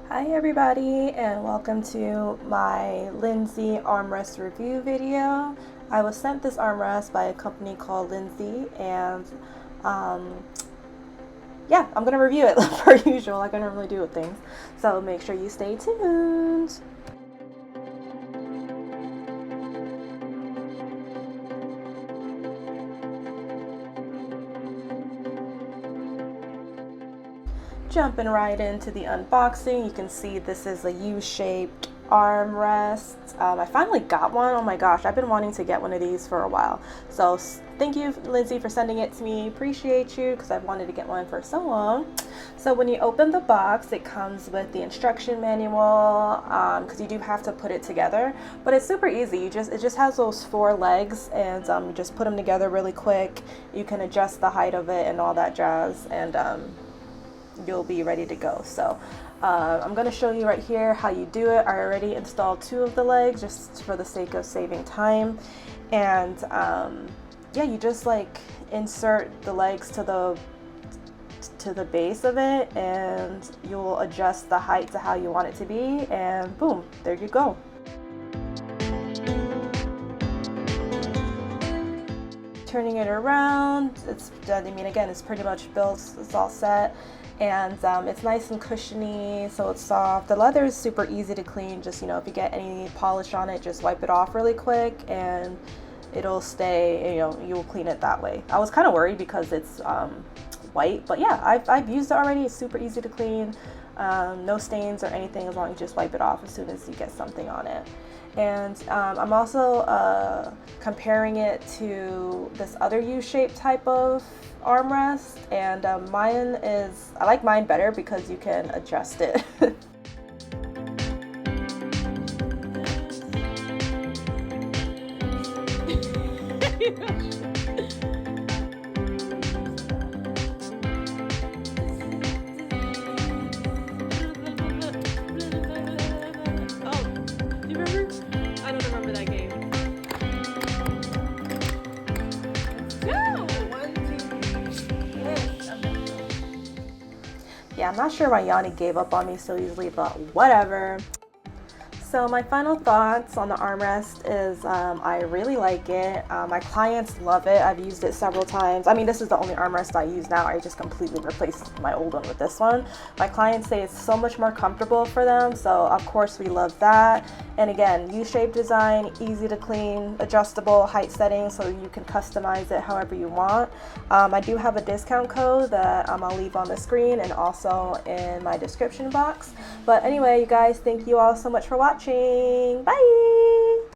Hi everybody, and welcome to my Linssy armrest review video. I was sent this armrest by a company called Linssy, and yeah, I'm gonna review it per usual like I normally do with things. So make sure you stay tuned. Jumping right into the unboxing, you can see this is a U-shaped armrest. I finally got one. Oh my gosh, I've been wanting to get one of these for a while. So thank you, Lindsay, for sending it to me. Appreciate you, because I've wanted to get one for so long. So when you open the box, it comes with the instruction manual, because you do have to put it together. But it's super easy. It just has those 4 legs, and you just put them together really quick. You can adjust the height of it and all that jazz, and you'll be ready to go. So I'm going to show you right here how you do it. I already installed 2 of the legs just for the sake of saving time, and yeah, you just like insert the legs to the base of it, and you'll adjust the height to how you want it to be, and boom, there you go. Turning it around, again, it's pretty much built, it's all set, and it's nice and cushiony, so it's soft. The leather is super easy to clean. Just, if you get any polish on it, just wipe it off really quick and it'll stay, you'll clean it that way. I was kind of worried because it's white, but yeah, I've used it already. It's super easy to clean, no stains or anything, as long as you just wipe it off as soon as you get something on it. And I'm also comparing it to this other U-shaped type of armrest, and I like mine better because you can adjust it. Yeah, I'm not sure why Yanni gave up on me so easily, but whatever. So my final thoughts on the armrest is I really like it. My clients love it. I've used it several times. I mean, this is the only armrest I use now. I just completely replaced my old one with this one. My clients say it's so much more comfortable for them, so of course we love that. And again, U-shaped design, easy to clean, adjustable height settings, so you can customize it however you want. I do have a discount code that I'll leave on the screen and also in my description box. But anyway, you guys, thank you all so much for watching. Bye!